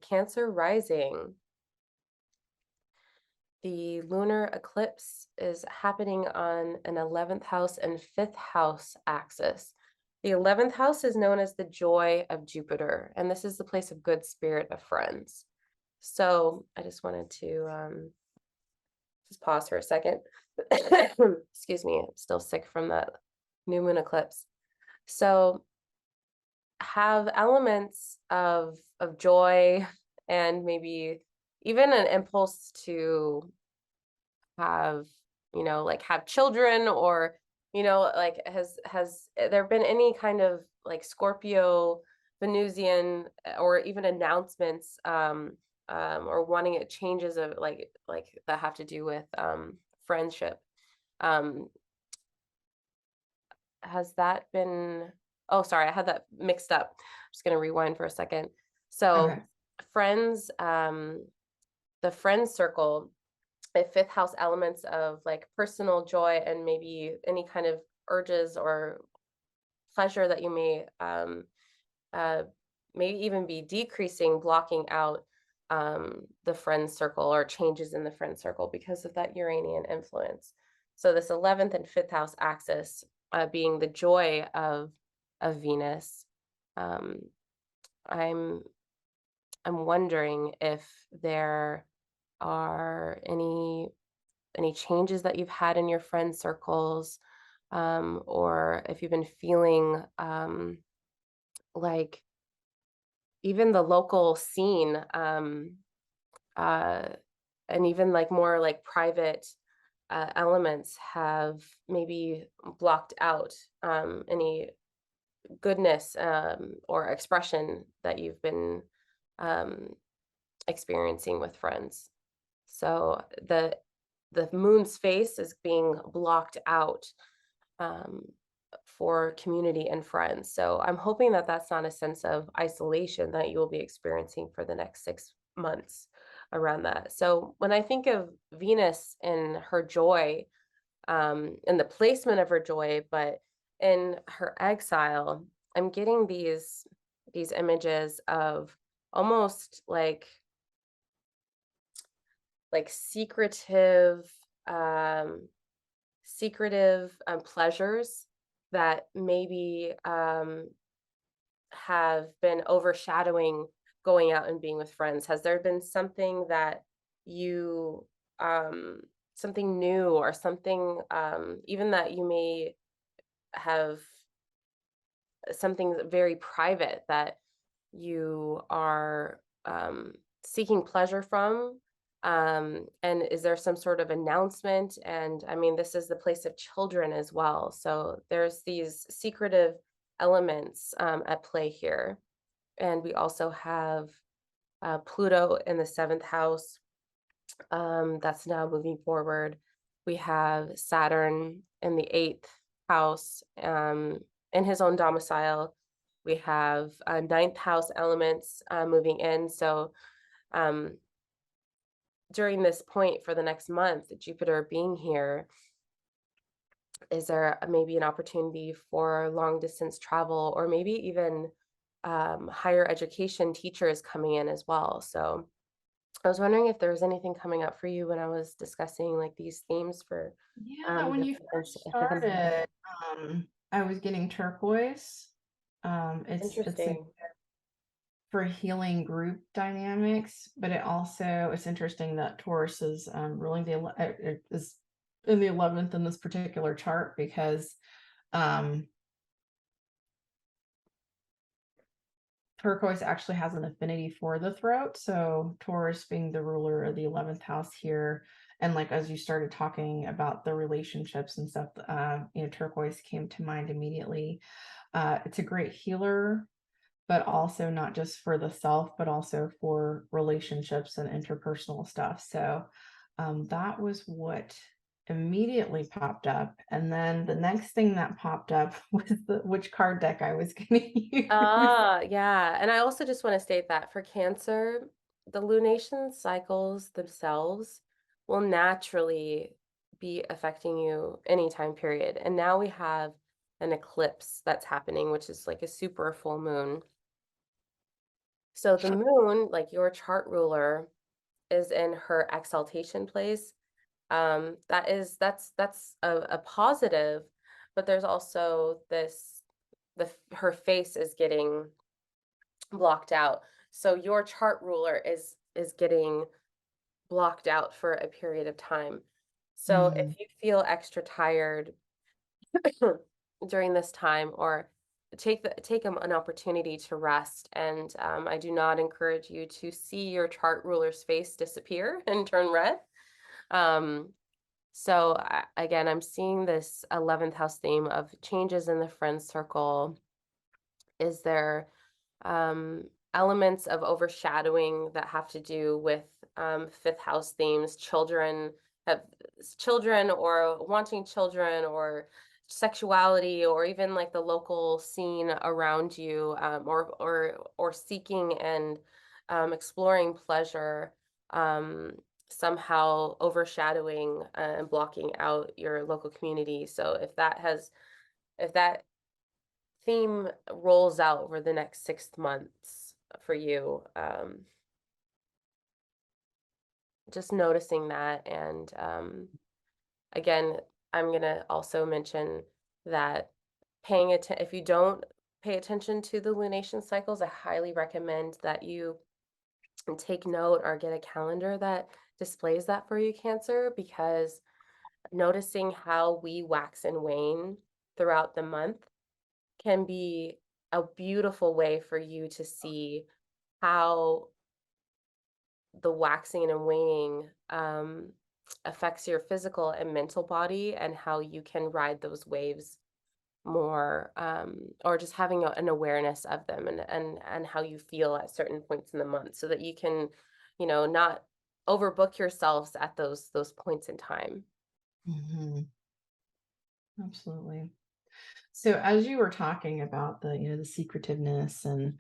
Cancer rising. The lunar eclipse is happening on an 11th house and 5th house axis. The 11th house is known as the joy of Jupiter, and this is the place of good spirit of friends. So I just wanted to just pause for a second. Excuse me, I'm still sick from that new moon eclipse. So have elements of joy and maybe even an impulse to have, like have children, or like has there been any kind of like Scorpio Venusian, or even announcements, or wanting it changes of like that have to do with friendship. um has that been Oh, sorry, I had that mixed up. I'm just going to rewind for a second. Okay. So friends, the friend circle, a 5th house elements of like personal joy and maybe any kind of urges or pleasure that you may uh, maybe even be decreasing, blocking out the friend circle, or changes in the friend circle because of that Uranian influence. So this 11th and 5th house axis, being the joy of Venus. um, I'm I'm wondering if there are any changes that you've had in your friend circles, or if you've been feeling like even the local scene, uh, and even like more like private elements have maybe blocked out any goodness, or expression that you've been um, experiencing with friends. So the moon's face is being blocked out um, for community and friends. So I'm hoping that that's not a sense of isolation that you will be experiencing for the next 6 months around that. So when I think of Venus and her joy, and the placement of her joy, but in her exile, I'm getting these images of almost like um secretive pleasures that maybe have been overshadowing going out and being with friends. Has there been something that you something new, or something even that you may have, something very private that you are seeking pleasure from? And is there some sort of announcement? And I mean, this is the place of children as well. So there's these secretive elements at play here. And we also have Pluto in the 7th house, that's now moving forward. We have Saturn in the 8th house, in his own domicile. We have 9th house elements moving in. So um, during this point for the next month, Jupiter being here, is there maybe an opportunity for long distance travel, or maybe even higher education teachers coming in as well? So I was wondering if there was anything coming up for you when I was discussing like these themes for Yeah, when your you fifth first and fifth and started, I was getting turquoise. It's a, Interesting. for healing group dynamics, but it's interesting that Taurus is ruling it is in the 11th in this particular chart because um turquoise actually has an affinity for the throat. So Taurus being the ruler of the 11th house here. And like, as you started talking about the relationships and stuff, turquoise came to mind immediately. It's a great healer, but also not just for the self, but also for relationships and interpersonal stuff. So that was what immediately popped up. And then the next thing that popped up was which card deck I was going to use. Ah, yeah. And I also just want to state that for Cancer, the lunation cycles themselves will naturally be affecting you any time period. And now we have an eclipse that's happening, which is like a super full moon. So the moon, like your chart ruler, is in her exaltation place. That's a positive, but there's also this her face is getting blocked out. So your chart ruler is getting blocked out for a period of time. So if Mm, you feel extra tired during this time, or take an opportunity to rest, and I do not encourage you to see your chart ruler's face disappear and turn red. Um, again, I'm seeing this 11th house theme of changes in the friend circle. Is there um, elements of overshadowing that have to do with fifth house themes, have children, or wanting children, or sexuality, or even like the local scene around you, or seeking and exploring pleasure, um, somehow overshadowing and blocking out your local community. So if that theme rolls out over the next 6 months for you, just noticing that. And again, I'm going to also mention that if you don't pay attention to the lunation cycles, I highly recommend that you take note or get a calendar that displays that for you, Cancer, because noticing how we wax and wane throughout the month can be a beautiful way for you to see how the waxing and waning affects your physical and mental body, and how you can ride those waves more, or just having an awareness of them, and how you feel at certain points in the month, so that you can, not overbook yourselves at those points in time. mhm, absolutely. So as you were talking about the secretiveness and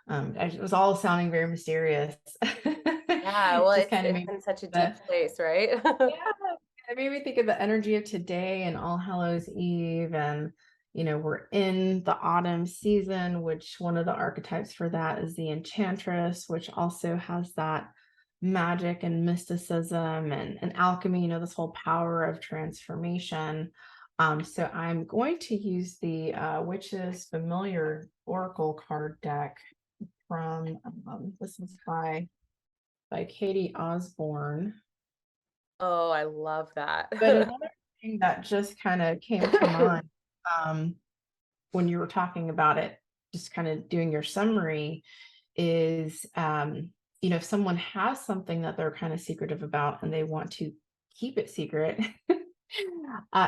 it was all sounding very mysterious. Yeah, well, Just kind of it's made in such a the deep place, right? yeah, it made me think of the energy of today and All Hallows Eve, and we're in the autumn season, which one of the archetypes for that is the Enchantress, which also has that magic and mysticism and alchemy, this whole power of transformation. So I'm going to use the Witch's Familiar Oracle card deck from this is by Katie Osborne. Oh, I love that. But another thing that just kind of came to mind um, when you were talking about it, just kind of doing your summary, is if someone has something that they're kind of secretive about and they want to keep it secret,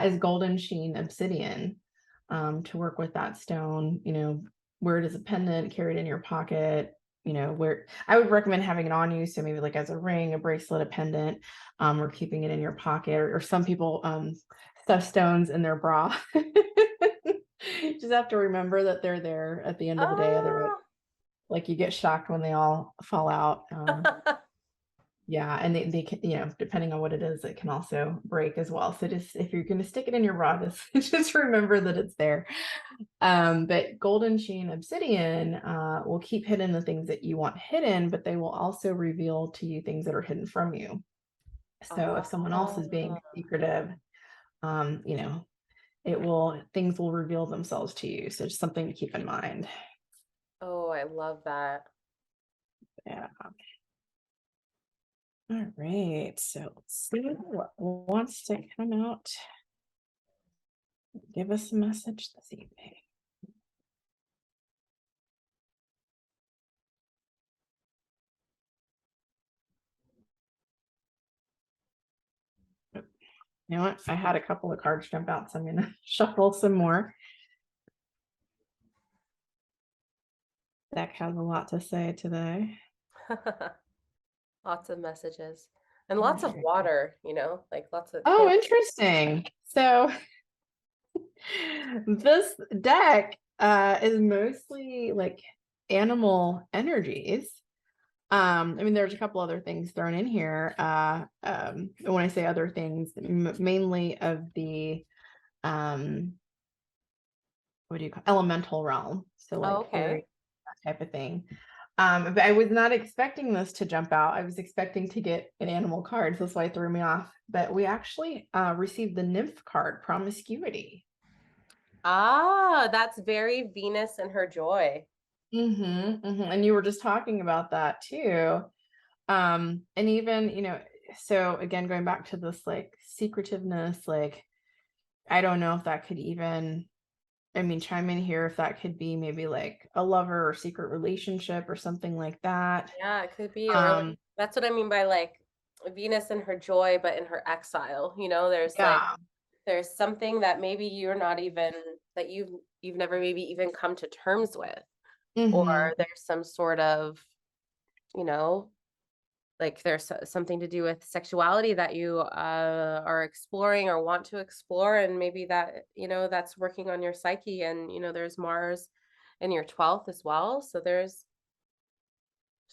is golden sheen obsidian, to work with that stone. Wear it as a pendant, carry it in your pocket. Where I would recommend having it on you, so maybe like as a ring, a bracelet, a pendant, or keeping it in your pocket, or some people stuff stones in their bra. Just have to remember that they're there at the end of the day, otherwise Oh. like you get shocked when they all fall out. Yeah, and they can, depending on what it is, it can also break as well. So just if you're going to stick it in your bra, just remember that it's there. But golden sheen obsidian will keep hidden the things that you want hidden, but they will also reveal to you things that are hidden from you. So if someone else is being Oh. secretive, um, you know, things will reveal themselves to you. So just something to keep in mind. Oh, I love that. Yeah. All right. So let's see what wants to come out. Give us a message this evening. You know what? I had a couple of cards jump out, so I'm going to shuffle some more. Deck has a lot to say today. Lots of messages and All lots of right. water, like lots of Oh, can. interesting. So this deck is mostly like animal energies. I mean, there's a couple other things thrown in here. When I say other things, mainly of the what do you call elemental realm? So Oh, like okay. fairy, that type of thing. But I was not expecting this to jump out. I was expecting to get an animal card, so that's why it threw me off. But we actually received the nymph card, promiscuity. Ah, that's very Venus and her joy. And you were just talking about that too. And even, so again, going back to this like secretiveness, like I don't know if that could even, I mean, chime in here if that could be maybe like a lover or secret relationship or something like that. Yeah, it could be, or like Um, that's what I mean by like Venus and her joy, but in her exile. There's like yeah. there's something that maybe you're not even that you've never maybe even come to terms with, or hmm there's some sort of, you know, like there's something to do with sexuality that you are exploring or want to explore, and maybe that that's working on your psyche, and there's Mars in your 12th as well, so there's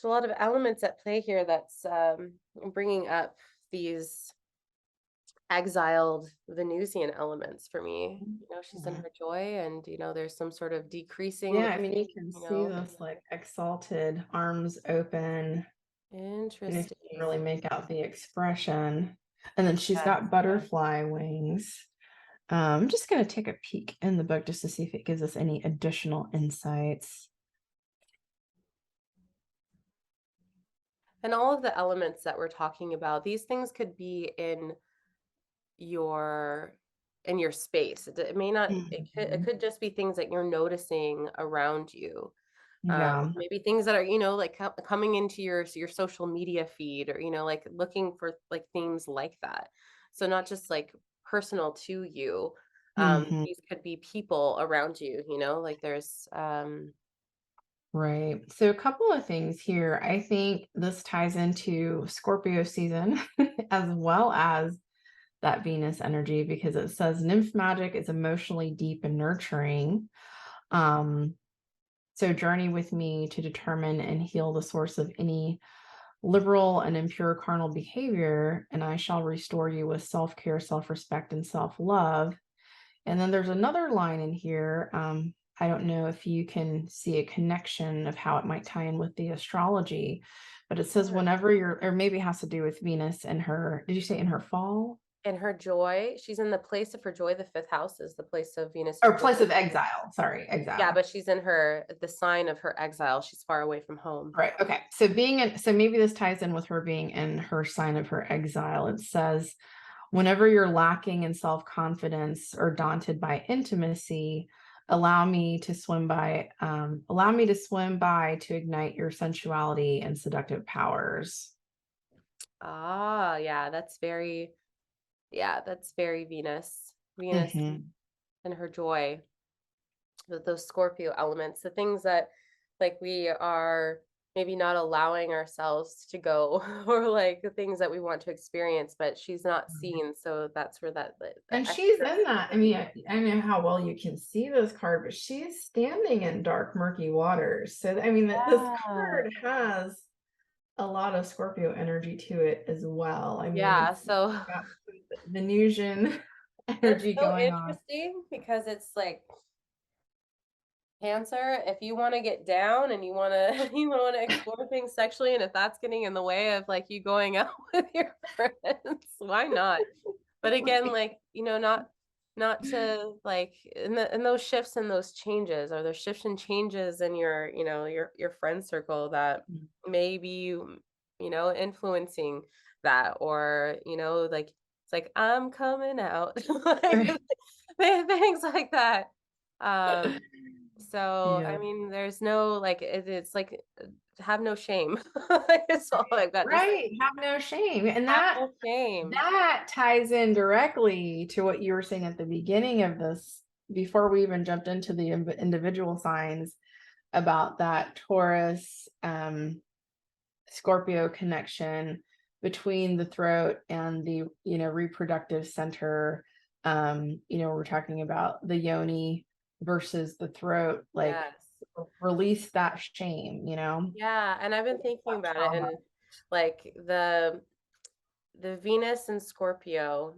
a lot of elements at play here that's bringing up these exiled Venusian elements for me. She's in Mhm. her joy, and there's some sort of decreasing Yeah, I mean, between, you can see this like exalted, arms open, and if interesting. you can really make out the expression. And then she's Yes. got butterfly wings. I'm just going to take a peek in the book just to see if it gives us any additional insights. And all of the elements that we're talking about, these things could be your in your space. It may not, it Mhm. could just be things that you're noticing around you. Yeah. Maybe things that are, like coming into your social media feed, or, like looking for like themes like that. So not just like personal to you. hmm These could be people around you, like there's, Right. So, a couple of things here. I think this ties into Scorpio season as well as that Venus energy because it says nymph magic is emotionally deep and nurturing. Um, so journey with me to determine and heal the source of any liberal and impure carnal behavior, and I shall restore you with self-care, self-respect, and self-love. And then there's another line in here. I don't know if you can see a connection of how it might tie in with the astrology, but it says whenever you're, or maybe it has to do with Venus and her, did you say in her fall? in her joy. She's in the place of her joy. The fifth house is the place of Venus and Or joy. place of exile. Sorry, Yeah, exile. but she's in the sign of her exile. She's far away from home. Right. Okay. So being in, so maybe this ties in with her being in her sign of her exile. It says, whenever you're lacking in self-confidence or daunted by intimacy, allow me to swim by to ignite your sensuality and seductive powers. Ah, yeah, that's very Venus. Venus hmm and her joy. Those Scorpio elements, the things that like we are maybe not allowing ourselves to go, or like the things that we want to experience, but she's not seen. So that's where the And she's extra in that. I comes mean, in. I know how well you can see this card, but she's standing in dark, murky waters. So, I mean, this Yeah. card has a lot of Scorpio energy to it as well. I mean, Yeah. it's So got Venusian that's energy so going on. interesting because it's like Cancer, if you want to get down and you want to you want to explore things sexually, and if that's getting in the way of like you going out with your friends, why not? But again, like, not to like in those shifts and those changes, or those shifts and changes in your friend circle that maybe influencing that, or like it's like I'm coming out, like Right. things like that. Um so, Yeah. I mean, there's no like it's like have no shame. It's all I've got to say. Right. Have no shame. And Have that no shame. that ties in directly to what you were saying at the beginning of this, before we even jumped into the individual signs about that Taurus Scorpio connection between the throat and the reproductive center. We're talking about the yoni versus the throat, like Yes. release that shame, Yeah, and I've been thinking that about it, trauma. and like the Venus and Scorpio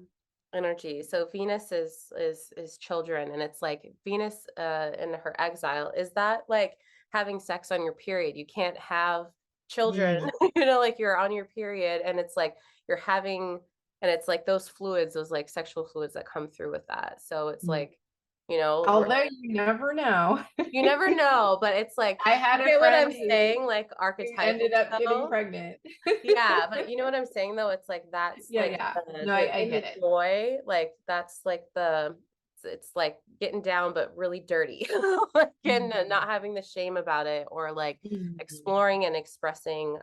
energy. So Venus is children, and it's like Venus in her exile. Is that like having sex on your period. You can't have children, Mm, like you're on your period and it's like you're having and it's like those fluids, those like sexual fluids that come through with that. So it's mm. like, we're Although you never know. you never know, but it's like I had you a get what friend I'm who saying, like ended archetypal up getting though. pregnant. Yeah, but you know what I'm saying though? It's like that's Yeah, like yeah. the No, the I in the get it. joy, like that's like it's like getting down but really dirty. Like and Mhm. not having the shame about it or like Mhm. exploring and expressing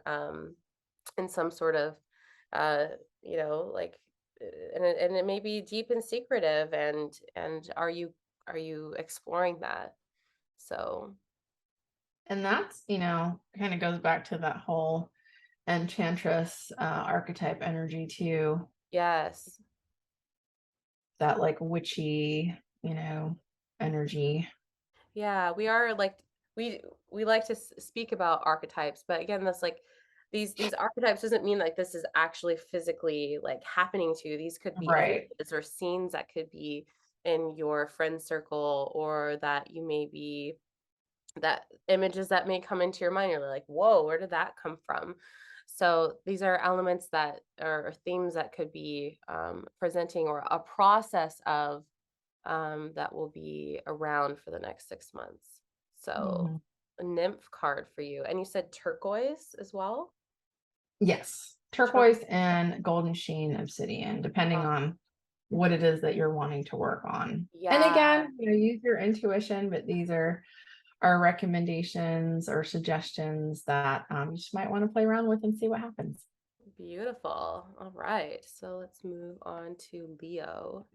in some sort of uh like and it may be deep and secretive and are you exploring that? So, And that's, kind of goes back to that whole enchantress archetype energy too, yes. that like witchy, energy. Yeah, we are like we we like to speak about archetypes, but again, that's like these archetypes doesn't mean like this is actually physically like happening to you. These could be Right. images or scenes that could be in your friend circle or that you may be that images that may come into your mind. You're like, whoa, where did that come from? So these are elements that are themes that could be presenting or a process of that will be around for the next 6 months. So, Mhm. a nymph card for you. And you said turquoise as well? Yes. Tur Turquoise and golden sheen obsidian, depending uh, on what it is that you're wanting to work on. And yeah, again, use your intuition, but these are our recommendations or suggestions that you just might want to play around with and see what happens. beautiful. All right. So let's move on to Leo.